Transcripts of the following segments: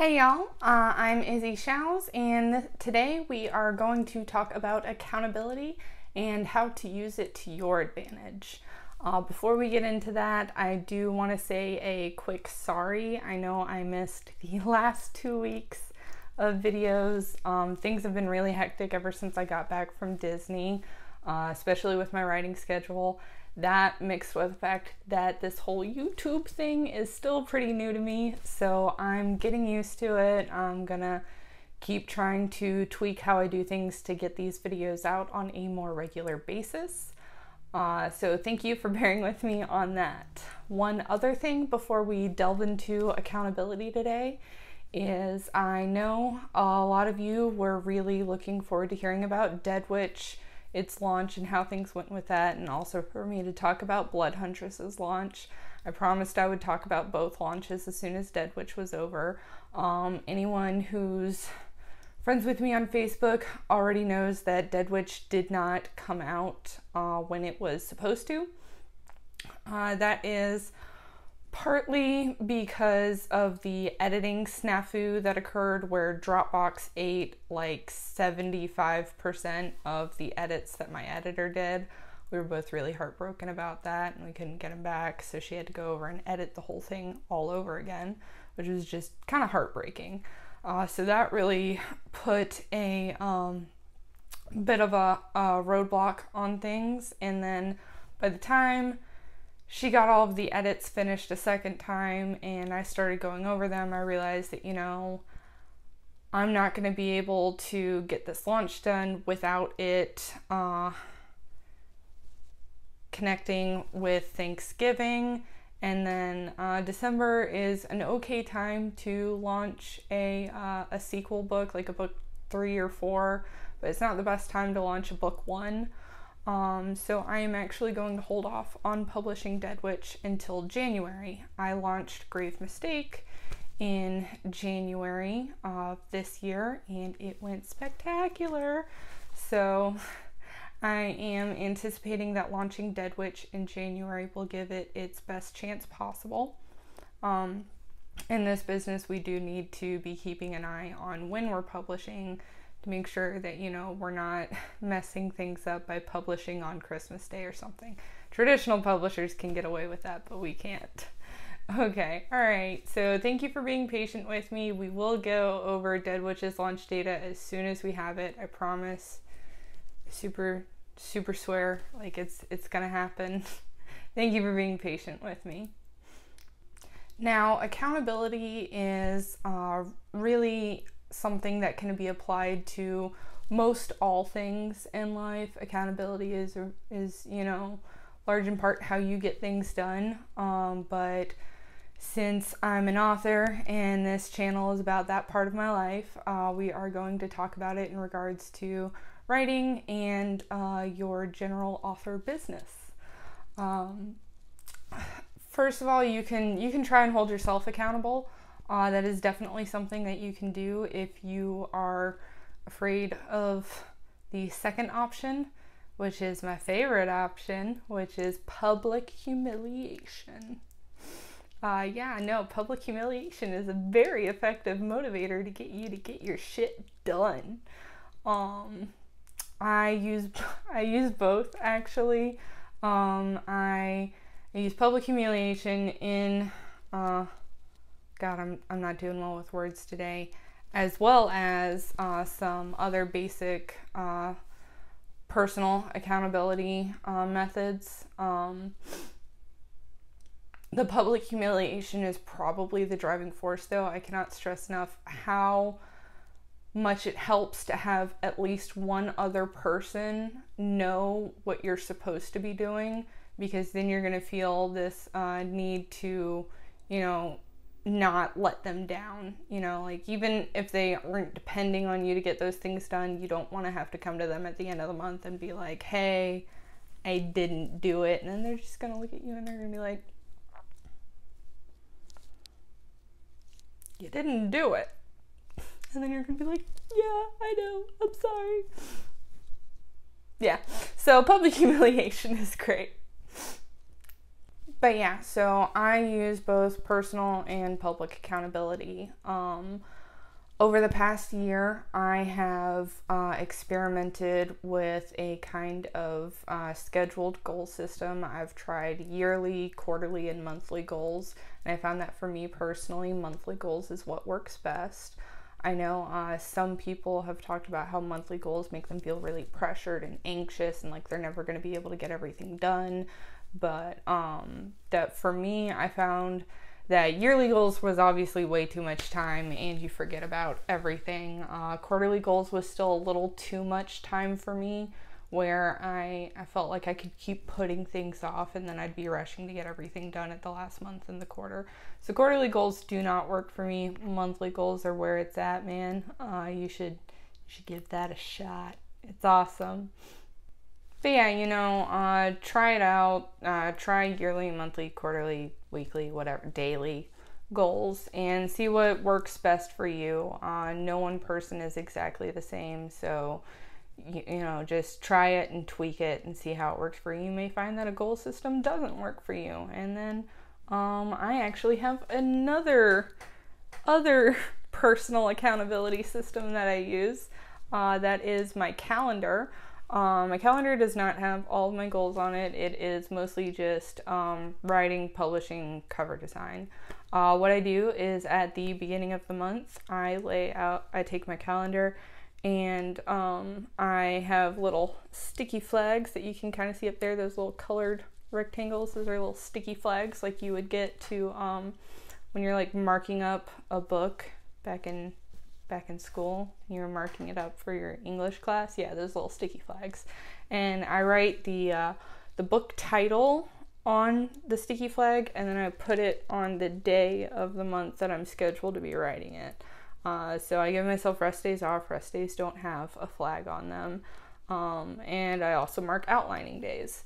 Hey y'all, I'm Izzy Shows, and today we are going to talk about accountability and how to use it to your advantage. Before we get into that, I do want to say a quick sorry. I know I missed the last 2 weeks of videos. Things have been really hectic ever since I got back from Disney, especially with my writing schedule. That mixed with the fact that this whole YouTube thing is still pretty new to me, so I'm getting used to it. I'm gonna keep trying to tweak how I do things to get these videos out on a more regular basis. So thank you for bearing with me on that. One other thing before we delve into accountability today is I know a lot of you were really looking forward to hearing about Dead Witch, its launch, and how things went with that, and also for me to talk about Blood Huntress's launch. I promised I would talk about both launches as soon as Dead Witch was over. Anyone who's friends with me on Facebook already knows that Dead Witch did not come out when it was supposed to. That is partly because of the editing snafu that occurred where Dropbox ate like 75% of the edits that my editor did. We were both really heartbroken about that, and we couldn't get them back, so she had to go over and edit the whole thing all over again, which was just kind of heartbreaking. So that really put a bit of a roadblock on things, and then by the time she got all of the edits finished a second time and I started going over them, I realized that, I'm not going to be able to get this launch done without it connecting with Thanksgiving. And then December is an okay time to launch a sequel book, like a book 3 or 4, but it's not the best time to launch a book 1. So I am actually going to hold off on publishing Dead Witch until January. I launched Grave Mistake in January of this year, and it went spectacular. So I am anticipating that launching Dead Witch in January will give it its best chance possible. In this business, we do need to be keeping an eye on when we're publishing, to make sure that, we're not messing things up by publishing on Christmas Day or something. Traditional publishers can get away with that, but we can't. Okay, alright, so thank you for being patient with me. We will go over Dead Witch's launch data as soon as we have it, I promise. Super swear, like it's gonna happen. Thank you for being patient with me. Now, accountability is really something that can be applied to most all things in life. Accountability is large in part how you get things done. But since I'm an author and this channel is about that part of my life, we are going to talk about it in regards to writing and your general author business. First of all, you can try and hold yourself accountable. That is definitely something that you can do if you are afraid of the second option, which is my favorite option, which is public humiliation. Public humiliation is a very effective motivator to get you to get your shit done. I use both, actually. I use public humiliation in God, I'm not doing well with words today, as well as some other basic personal accountability methods. The public humiliation is probably the driving force, though. I cannot stress enough how much it helps to have at least one other person know what you're supposed to be doing, because then you're going to feel this need to, not let them down. Like, even if they aren't depending on you to get those things done, you don't want to have to come to them at the end of the month and be like, hey, I didn't do it. And then they're just going to look at you and they're going to be like, you didn't do it. And then you're going to be like, yeah, I know, I'm sorry. Yeah, so public humiliation is great. But yeah, so I use both personal and public accountability. Over the past year, I have experimented with a kind of scheduled goal system. I've tried yearly, quarterly, and monthly goals, and I found that for me personally, monthly goals is what works best. I know some people have talked about how monthly goals make them feel really pressured and anxious and like they're never going to be able to get everything done. But that for me, I found that yearly goals was obviously way too much time and you forget about everything. Quarterly goals was still a little too much time for me, where I felt like I could keep putting things off and then I'd be rushing to get everything done at the last month in the quarter. So quarterly goals do not work for me. Monthly goals are where it's at, man. You should give that a shot. It's awesome. But yeah, try it out. Try yearly, monthly, quarterly, weekly, whatever, daily goals and see what works best for you. No one person is exactly the same, so just try it and tweak it and see how it works for you. You may find that a goal system doesn't work for you, and then I actually have other personal accountability system that I use. That is my calendar. My calendar does not have all of my goals on it. It is mostly just writing, publishing, cover design. What I do is at the beginning of the month, I take my calendar and I have little sticky flags that you can kind of see up there, those little colored rectangles. Those are little sticky flags like you would get to when you're like marking up a book back in school. You're marking it up for your English class. Yeah, those little sticky flags. And I write the book title on the sticky flag, and then I put it on the day of the month that I'm scheduled to be writing it. So I give myself rest days off. Rest days don't have a flag on them. And I also mark outlining days.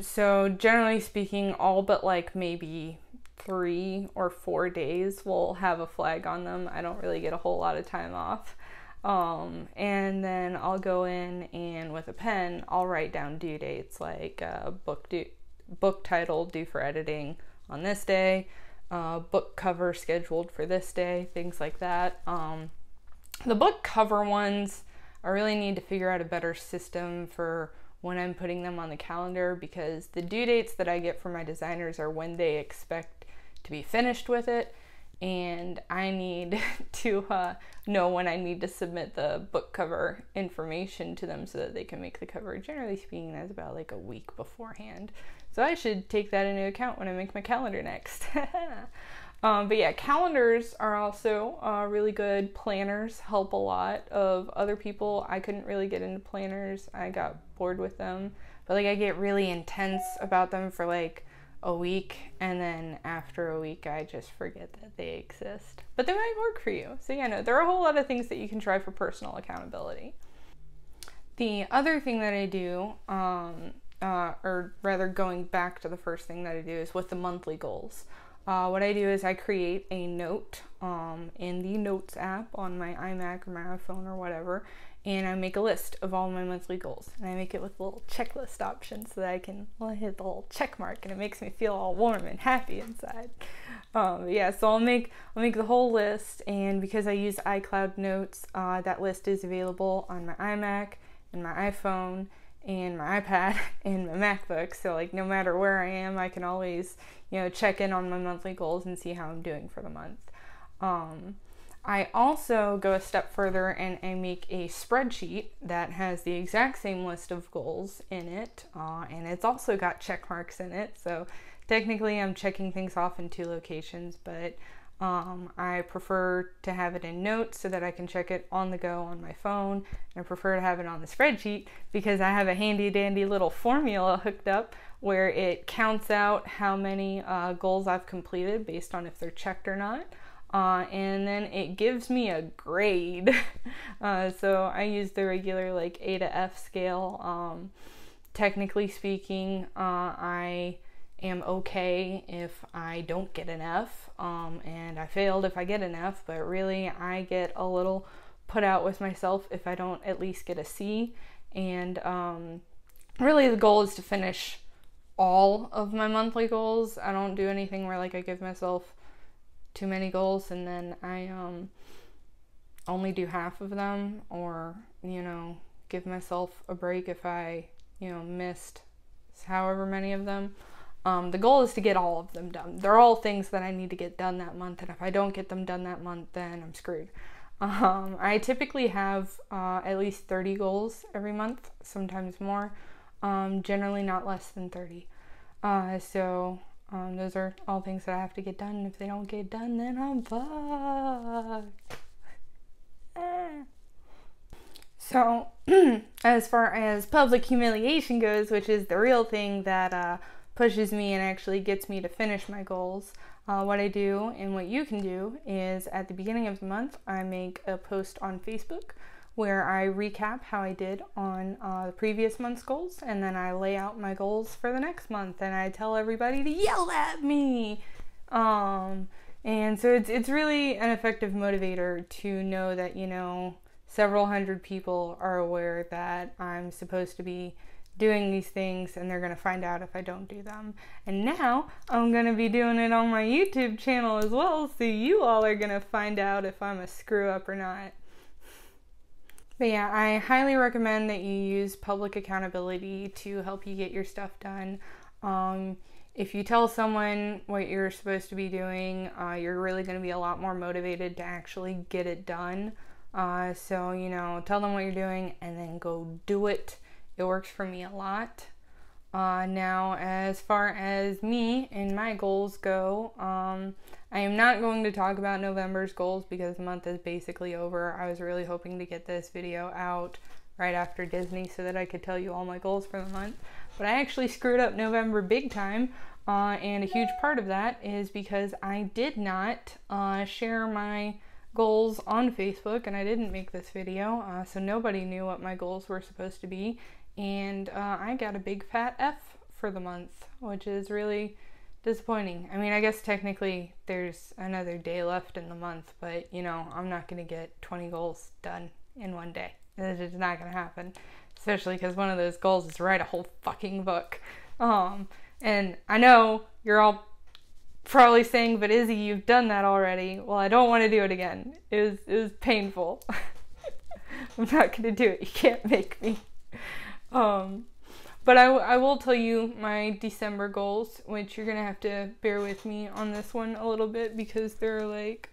So generally speaking, all but like maybe 3 or 4 days will have a flag on them. I don't really get a whole lot of time off. And then I'll go in and with a pen, I'll write down due dates, like book title due for editing on this day, book cover scheduled for this day, things like that. The book cover ones, I really need to figure out a better system for when I'm putting them on the calendar, because the due dates that I get from my designers are when they expect to be finished with it, and I need to know when I need to submit the book cover information to them so that they can make the cover. Generally speaking, that's about like a week beforehand. So I should take that into account when I make my calendar next. But yeah, calendars are also really good. Planners help a lot. Of other people, I couldn't really get into planners. I got bored with them. But like I get really intense about them for like a week, and then after a week I just forget that they exist. But they might work for you. So yeah, no, there are a whole lot of things that you can try for personal accountability. The other thing that I do, or rather going back to the first thing that I do, is with the monthly goals. What I do is I create a note in the Notes app on my iMac or my iPhone or whatever, and I make a list of all my monthly goals. And I make it with a little checklist option so that I can hit the little check mark, and it makes me feel all warm and happy inside. Yeah, so I'll make the whole list, and because I use iCloud Notes, that list is available on my iMac and my iPhone and my iPad and my MacBook. So like no matter where I am, I can always, check in on my monthly goals and see how I'm doing for the month. I also go a step further and I make a spreadsheet that has the exact same list of goals in it, and it's also got check marks in it. So technically I'm checking things off in 2 locations, but I prefer to have it in Notes so that I can check it on the go on my phone. And I prefer to have it on the spreadsheet because I have a handy dandy little formula hooked up where it counts out how many goals I've completed based on if they're checked or not. And then it gives me a grade. So I use the regular like A to F scale. Technically speaking, I am okay if I don't get an F, and I failed if I get an F, but really I get a little put out with myself if I don't at least get a C. And really the goal is to finish all of my monthly goals. I don't do anything where like I give myself too many goals and then I only do half of them, or give myself a break if I missed however many of them. The goal is to get all of them done. They're all things that I need to get done that month, and if I don't get them done that month, then I'm screwed. I typically have at least 30 goals every month, sometimes more. Generally not less than 30. So those are all things that I have to get done, and if they don't get done, then I'm fucked. So, as far as public humiliation goes, which is the real thing that pushes me and actually gets me to finish my goals, what I do and what you can do is at the beginning of the month, I make a post on Facebook where I recap how I did on the previous month's goals, and then I lay out my goals for the next month, and I tell everybody to yell at me. And so it's really an effective motivator to know that, several hundred people are aware that I'm supposed to be doing these things, and they're going to find out if I don't do them. And now I'm going to be doing it on my YouTube channel as well, so you all are going to find out if I'm a screw up or not. But yeah, I highly recommend that you use public accountability to help you get your stuff done. If you tell someone what you're supposed to be doing, you're really going to be a lot more motivated to actually get it done. So, tell them what you're doing and then go do it. It works for me a lot. Now, as far as me and my goals go, I am not going to talk about November's goals because the month is basically over. I was really hoping to get this video out right after Disney so that I could tell you all my goals for the month. But I actually screwed up November big time, and a huge part of that is because I did not share my goals on Facebook, and I didn't make this video, so nobody knew what my goals were supposed to be, and I got a big fat F for the month, which is really disappointing. I mean, I guess technically there's another day left in the month, but I'm not going to get 20 goals done in one day. It's just not going to happen, especially because one of those goals is to write a whole fucking book. And I know you're all probably saying, but Izzy, you've done that already. Well, I don't want to do it again. It was painful. I'm not going to do it. You can't make me. But I will tell you my December goals, which you're going to have to bear with me on this one a little bit because they're like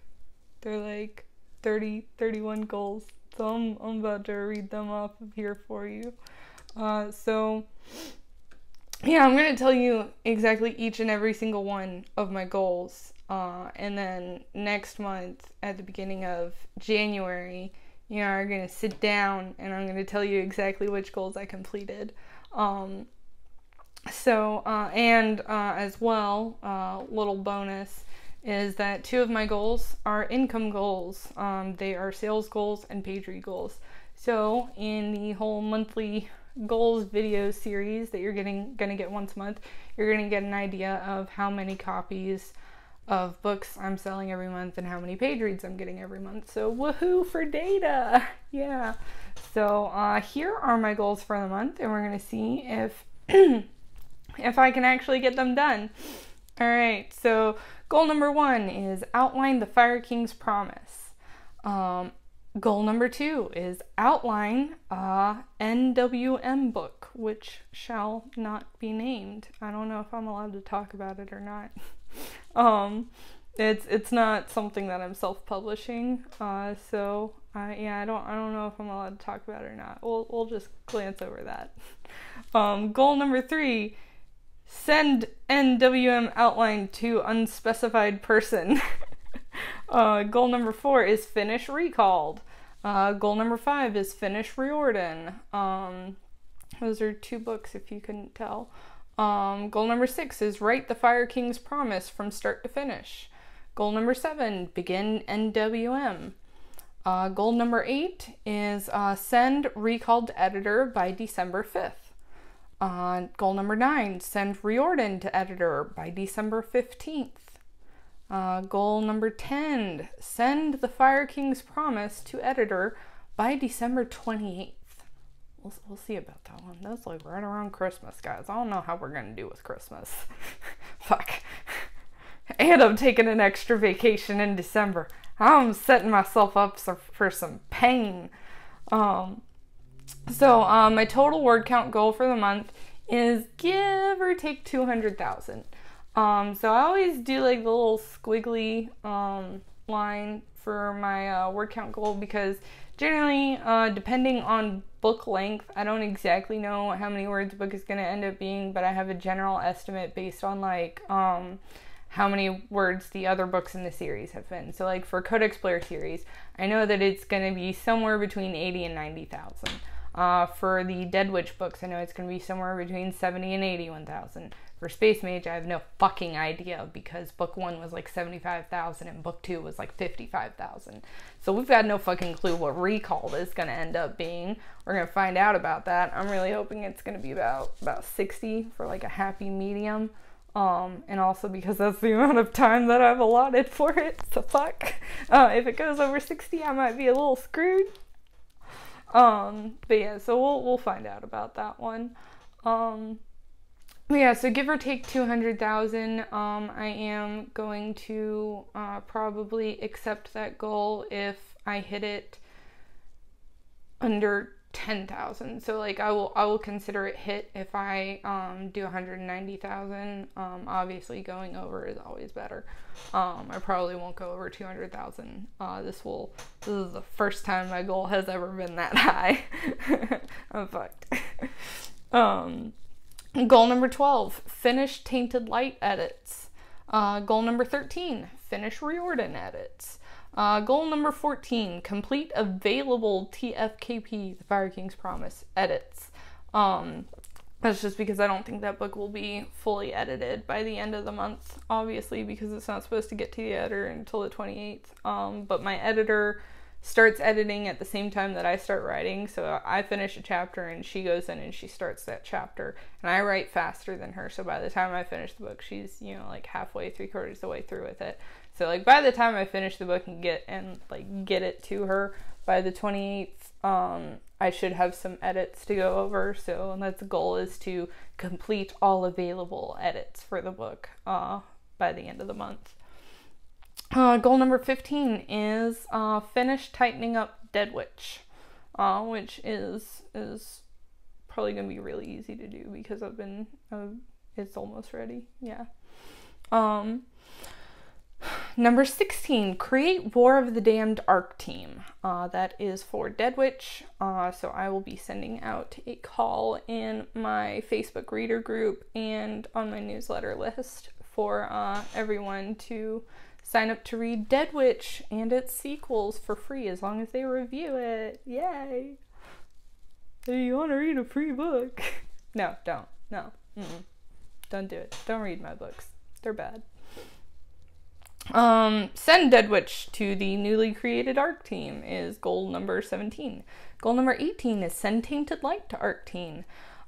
30, 31 goals. So I'm about to read them off of here for you. Yeah, I'm going to tell you exactly each and every single one of my goals. And then next month, at the beginning of January, are going to sit down and I'm going to tell you exactly which goals I completed. As well, little bonus is that 2 of my goals are income goals. They are sales goals and page read goals. So in the whole monthly goals video series that you're gonna get once a month, you're gonna get an idea of how many copies of books I'm selling every month and how many page reads I'm getting every month. So woohoo for data. Yeah. So here are my goals for the month, and we're gonna see if if I can actually get them done. All right, so goal number 1 is outline the Fire King's promise. Goal number 2 is outline a NWM book, which shall not be named. I don't know if I'm allowed to talk about it or not. It's not something that I'm self-publishing, so I don't know if I'm allowed to talk about it or not. We'll just glance over that. Goal number 3, send NWM outline to unspecified person. Goal number 4 is finish Recalled. Goal number 5 is finish Riordan. Those are 2 books if you couldn't tell. Goal number 6 is write the Fire King's promise from start to finish. Goal number 7, begin NWM. Goal number 8 is send Recalled to editor by December 5th. Goal number 9, send Riordan to editor by December 15th. Goal number 10, send the Fire King's promise to editor by December 28th. we'll see about that one. That's like right around Christmas, guys. I don't know how we're gonna do with Christmas. Fuck. And I'm taking an extra vacation in December. I'm setting myself up for some pain. My total word count goal for the month is give or take 200,000. So I always do like the little squiggly line for my word count goal, because generally, depending on book length, I don't exactly know how many words a book is going to end up being, but I have a general estimate based on like how many words the other books in the series have been. So like for Codex Blair series, I know that it's going to be somewhere between 80 and 90,000. For the Dead Witch books, I know it's going to be somewhere between 70 and 81,000. For Space Mage, I have no fucking idea, because book 1 was like 75,000 and book 2 was like 55,000. So we've got no fucking clue what Recalled is going to end up being. We're going to find out about that. I'm really hoping it's going to be about 60 for like a happy medium. And also because that's the amount of time that I've allotted for it. So fuck. If it goes over 60, I might be a little screwed. But yeah, so we'll find out about that one. Yeah, so give or take 200,000. I am going to probably accept that goal if I hit it under 10,000. So like I will consider it hit if I do 190,000. Obviously going over is always better. I probably won't go over 200,000. This is the first time my goal has ever been that high. I'm fucked. Goal number 12, finish Tainted Light edits. Goal number 13, finish Riordan edits. Goal number 14, complete available TFKP, The Fire King's Promise, edits. That's just because I don't think that book will be fully edited by the end of the month, obviously, because it's not supposed to get to the editor until the 28th. But my editor starts editing at the same time that I start writing, so I finish a chapter and she goes in and she starts that chapter, and I write faster than her, so by the time I finish the book, she's, you know, like halfway, 3/4 the way through with it. So like by the time I finish the book and get it to her by the 28th, I should have some edits to go over. So that's the goal, is to complete all available edits for the book by the end of the month. Goal number 15 is finish tightening up Dead Witch, which is probably going to be really easy to do because it's almost ready. Yeah. Number 16, create War of the Damned ARC team. That is for Dead Witch. So I will be sending out a call in my Facebook reader group and on my newsletter list for everyone to sign up to read Dead Witch and its sequels for free as long as they review it. Yay! Hey, you want to read a free book? No, don't. No. Don't do it. Don't read my books. They're bad. Send Dead Witch to the newly created ARC team is goal number 17. Goal number 18 is send Tainted Light to ARC team.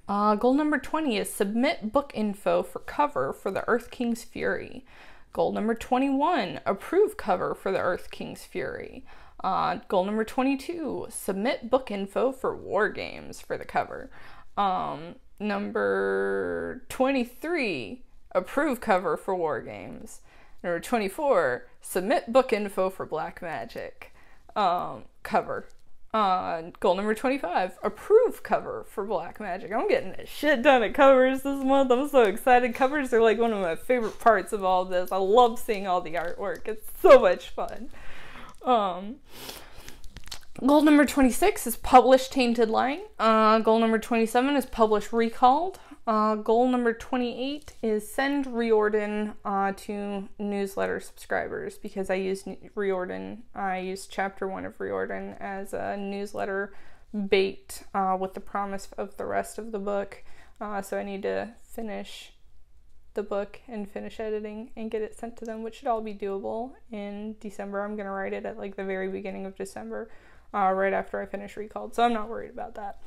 Goal number 20 is submit book info for cover for the Earth King's Fury. Goal number 21, approve cover for the Earth King's Fury. Goal number 22, submit book info for War Games for the cover. Number 23, approve cover for War Games. Number 24, submit book info for Black Magic cover. Goal number 25, approve cover for Black Magic. I'm getting a shit ton of covers this month. I'm so excited. Covers are like one of my favorite parts of all this. I love seeing all the artwork. It's so much fun. Goal number 26 is publish Tainted Light. Goal number 27 is publish Recalled. Goal number 28 is send Riordan to newsletter subscribers, because I use Riordan. I use chapter 1 of Riordan as a newsletter bait with the promise of the rest of the book. So I need to finish the book and finish editing and get it sent to them, which should all be doable in December. I'm going to write it at like the very beginning of December, right after I finish Recalled. So I'm not worried about that.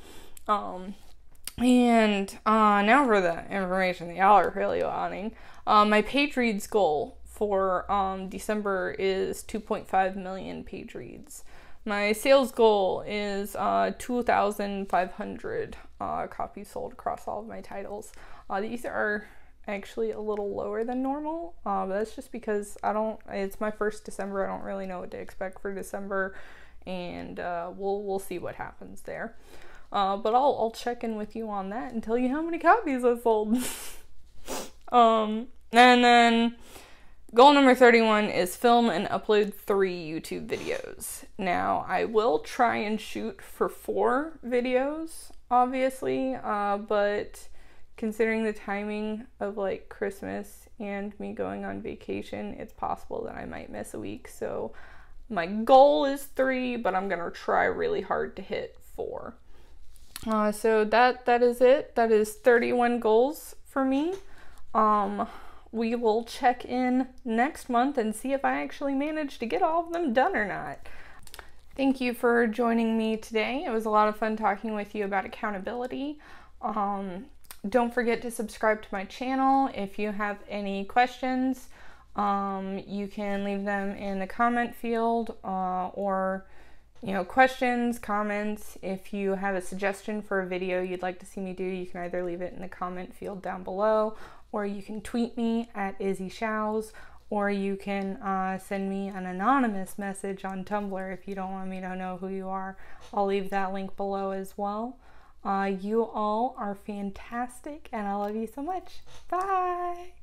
And now for the information that y'all are really wanting. My page reads goal for December is 2.5 million page reads. My sales goal is 2,500 copies sold across all of my titles. These are actually a little lower than normal, but that's just because it's my first December. I don't really know what to expect for December, and we'll see what happens there. But I'll check in with you on that and tell you how many copies I sold. And then goal number 31 is film and upload 3 YouTube videos. Now, I will try and shoot for 4 videos, obviously, but considering the timing of like Christmas and me going on vacation, it's possible that I might miss a week. So my goal is 3, but I'm gonna try really hard to hit 4. So that is it. That is 31 goals for me. We will check in next month and see if I actually managed to get all of them done or not. Thank you for joining me today. It was a lot of fun talking with you about accountability. Don't forget to subscribe to my channel. If you have any questions, you can leave them in the comment field, or questions, comments. If you have a suggestion for a video you'd like to see me do, you can either leave it in the comment field down below, or you can tweet me at Izzy Shows, or you can send me an anonymous message on Tumblr if you don't want me to know who you are. I'll leave that link below as well. You all are fantastic, and I love you so much. Bye!